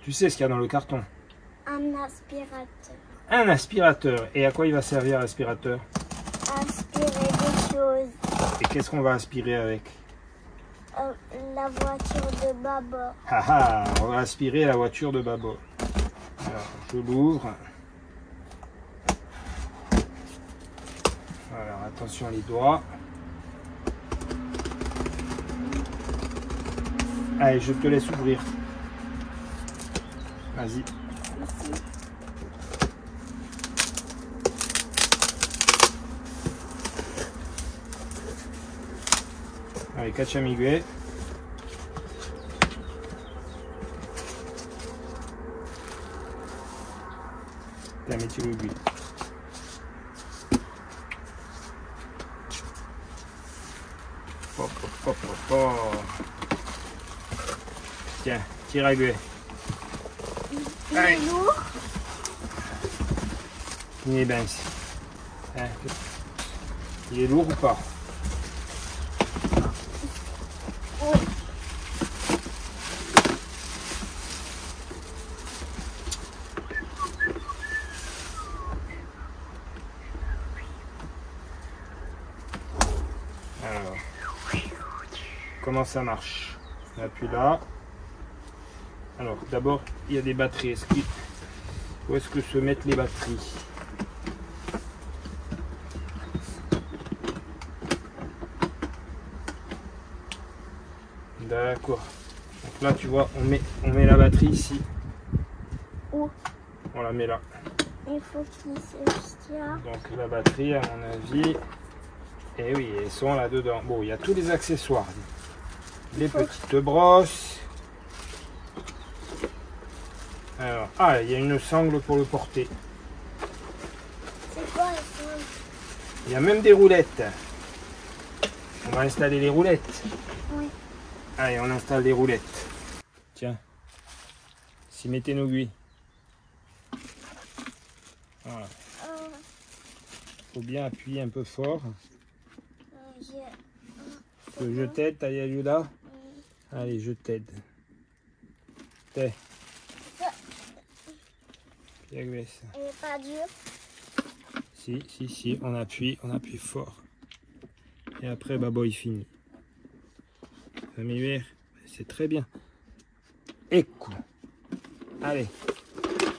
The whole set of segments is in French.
Tu sais ce qu'il y a dans le carton? Un aspirateur. Un aspirateur. Et à quoi il va servir l'aspirateur? Aspirer des choses. Et qu'est-ce qu'on va aspirer avec? La voiture de Baba. Ah ah, on va aspirer la voiture de Baba. Alors, je l'ouvre. Alors, attention les doigts. Allez, je te laisse ouvrir. Vas-y. Ici. Allez, cacciamigue. Tiens, metti l'aiguille. Hop, hop, hop, hop, hop. Tiens, tire à gueux. Il est lourd. Il est bien ici. Hein, il est lourd ou pas? Oui. Alors, comment ça marche? On appuie là. Alors, d'abord, il y a des batteries. Où est-ce que se mettent les batteries? D'accord. Donc là, tu vois, on met la batterie ici. Où? On la met là. Il faut qu'il se tire. Donc la batterie, à mon avis, et oui, elles sont là-dedans. Bon, il y a tous les accessoires. Les petites brosses. Alors, ah, il y a une sangle pour le porter. C'est quoi la sangle? Il y a même des roulettes. On va installer les roulettes. Oui. Allez, on installe les roulettes. Tiens, s'y mettez nos aiguilles. Voilà. Faut bien appuyer un peu fort. Que je t'aide, t'as là. Allez, je t'aide. T'es. Il n'est pas dur. Si, on appuie fort. Et après, Baba, il finit. C'est très bien. Écoute. Allez,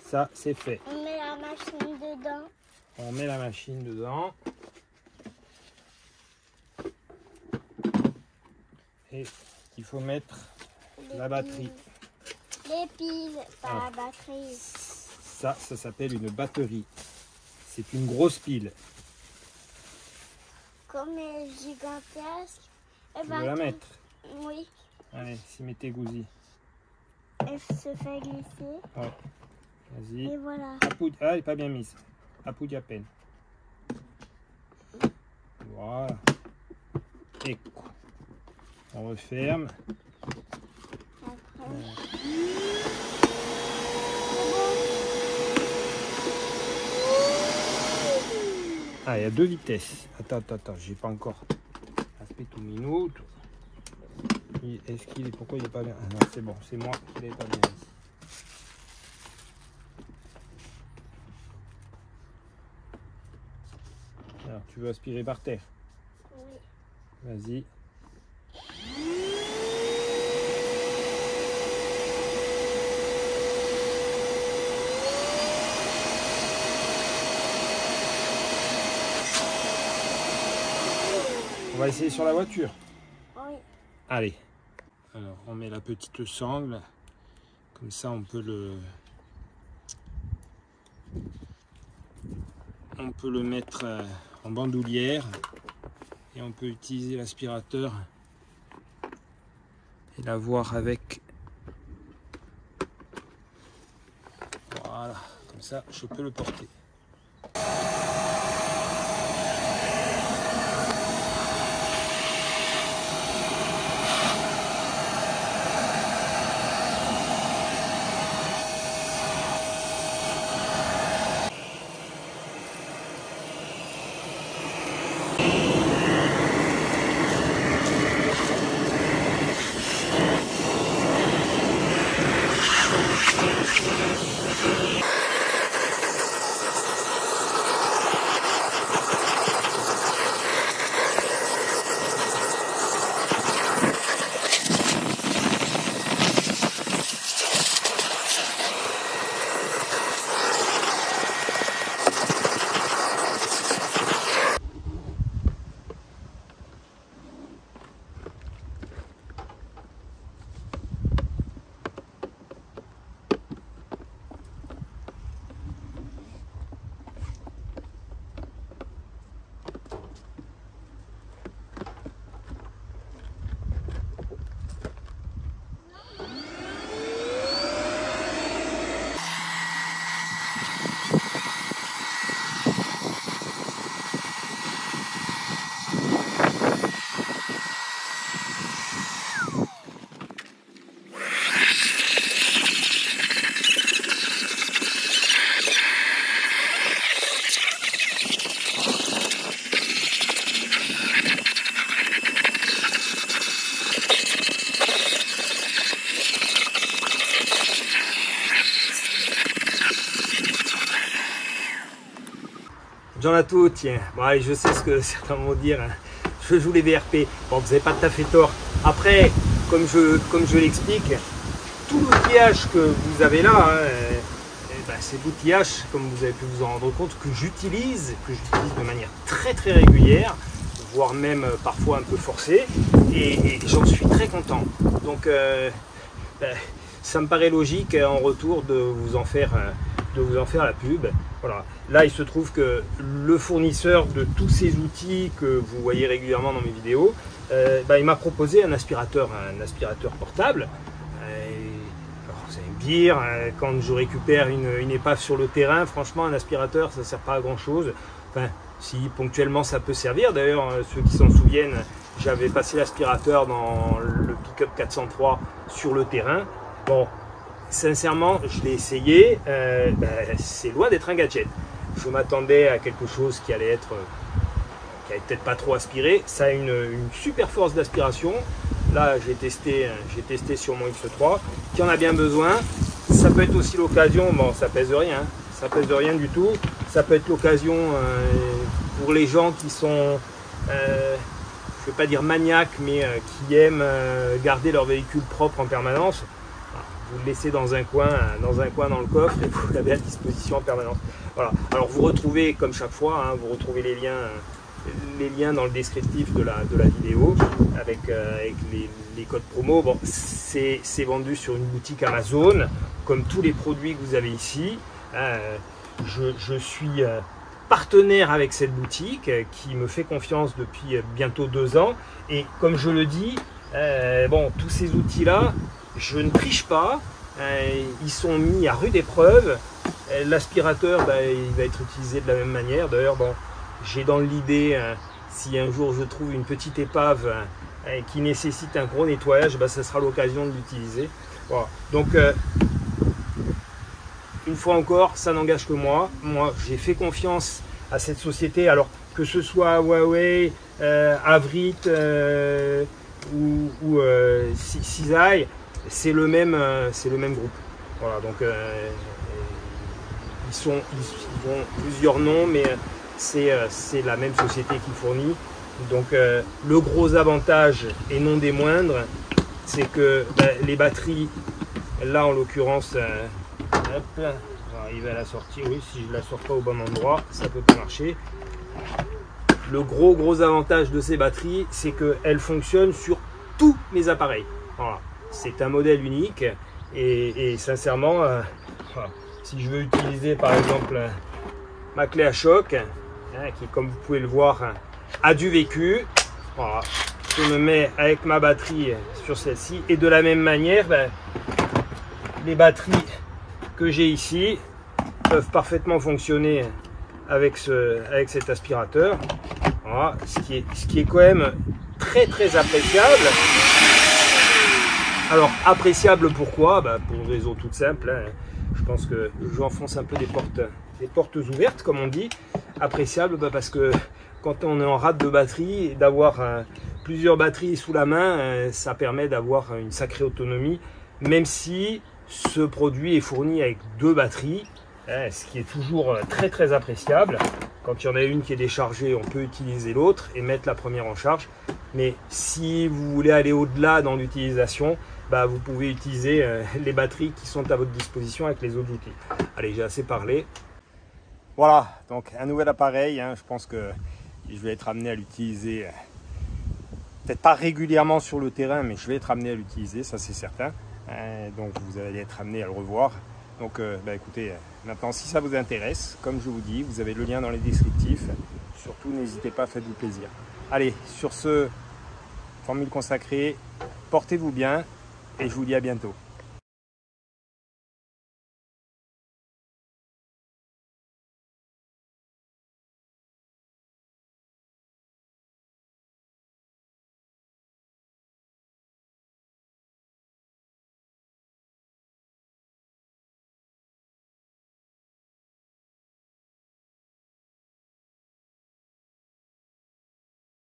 ça, c'est fait. On met la machine dedans. On met la machine dedans. Et il faut mettre la batterie. Les piles, pas la batterie. Ça s'appelle une batterie. C'est une grosse pile. Comme elle est gigantesque. Tu veux la mettre? Oui. Allez, s'y mettez gousi. Elle se fait glisser. Ouais. Vas-y. Et voilà. Ah, elle n'est pas bien mise. Appuie à peine. Voilà. Et on referme. Après. Ah, il y a deux vitesses. Attends, j'ai pas encore. Aspetta un minute. Est-ce qu'il est. Pourquoi il est pas bien? Ah, non, c'est bon, c'est moi qui l'ai pas bien mis. Alors, tu veux aspirer par terre? Oui. Vas-y. On va essayer sur la voiture. Oui. Allez. Alors, on met la petite sangle. Comme ça, on peut le mettre en bandoulière. Et on peut utiliser l'aspirateur et l'avoir avec. Voilà. Comme ça, je peux le porter. John Ato, tiens, bon, allez, je sais ce que certains vont dire, hein. Je joue les VRP. Bon, vous n'avez pas tout à fait tort. Après, comme je l'explique, tout l'outillage que vous avez là, hein, c'est l'outillage, comme vous avez pu vous en rendre compte, que j'utilise de manière très très régulière, voire même parfois un peu forcée, et j'en suis très content. Donc, ça me paraît logique en retour de vous en faire la pub. Voilà. Là, il se trouve que le fournisseur de tous ces outils que vous voyez régulièrement dans mes vidéos, il m'a proposé un aspirateur portable. Alors, vous allez me dire, quand je récupère une épave sur le terrain, franchement, un aspirateur, ça ne sert pas à grand chose. Enfin, si ponctuellement ça peut servir. D'ailleurs, ceux qui s'en souviennent, j'avais passé l'aspirateur dans le pick-up 403 sur le terrain. Bon, sincèrement, je l'ai essayé, c'est loin d'être un gadget. Je m'attendais à quelque chose qui allait peut-être pas trop aspiré. Ça a une super force d'aspiration. Là, j'ai testé sur mon X3, qui en a bien besoin. Ça peut être aussi l'occasion, bon, ça pèse rien, ça pèse rien du tout. Ça peut être l'occasion pour les gens qui sont, je ne vais pas dire maniaques, mais qui aiment garder leur véhicule propre en permanence. Vous le laissez dans un coin dans le coffre et vous l'avez à disposition en permanence. Voilà. Alors vous retrouvez, comme chaque fois, hein, vous retrouvez les liens dans le descriptif de la vidéo avec les codes promo. Bon, c'est vendu sur une boutique Amazon, comme tous les produits que vous avez ici. Je suis partenaire avec cette boutique qui me fait confiance depuis bientôt 2 ans. Et comme je le dis, tous ces outils-là, je ne triche pas, ils sont mis à rude épreuve. L'aspirateur, il va être utilisé de la même manière. D'ailleurs, bon, j'ai dans l'idée, si un jour je trouve une petite épave qui nécessite un gros nettoyage, ça sera l'occasion de l'utiliser. Voilà. Donc, une fois encore, ça n'engage que moi. Moi, j'ai fait confiance à cette société, alors que ce soit Huawei, Avrit ou Seaseye. C'est le même groupe. Voilà, donc ils ont plusieurs noms, mais c'est la même société qui fournit. Donc le gros avantage, et non des moindres, c'est que les batteries, là en l'occurrence, hop, on va arriver à la sortir. Oui, si je ne la sors pas au bon endroit, ça peut pas marcher. Le gros avantage de ces batteries, c'est qu'elles fonctionnent sur tous mes appareils. Voilà. C'est un modèle unique et sincèrement, voilà. Si je veux utiliser par exemple ma clé à choc, qui comme vous pouvez le voir a du vécu, voilà. Je me mets avec ma batterie sur celle-ci et de la même manière, les batteries que j'ai ici peuvent parfaitement fonctionner avec cet aspirateur. Voilà. Ce qui est quand même très appréciable. Alors, appréciable pourquoi? Pour une raison toute simple. Je pense que j'enfonce un peu des portes ouvertes, comme on dit. Appréciable parce que quand on est en rate de batterie, d'avoir plusieurs batteries sous la main, ça permet d'avoir une sacrée autonomie, même si ce produit est fourni avec 2 batteries, ce qui est toujours très appréciable. Quand il y en a une qui est déchargée, on peut utiliser l'autre et mettre la première en charge. Mais si vous voulez aller au-delà dans l'utilisation, vous pouvez utiliser les batteries qui sont à votre disposition avec les autres outils. Allez, j'ai assez parlé. Voilà, donc un nouvel appareil. Je pense que je vais être amené à l'utiliser, peut-être pas régulièrement sur le terrain, mais je vais être amené à l'utiliser, ça c'est certain. Donc vous allez être amené à le revoir. Donc écoutez, maintenant si ça vous intéresse, comme je vous dis, vous avez le lien dans les descriptifs. Surtout n'hésitez pas, faites-vous plaisir. Allez, sur ce, formule consacrée, portez-vous bien et je vous dis à bientôt.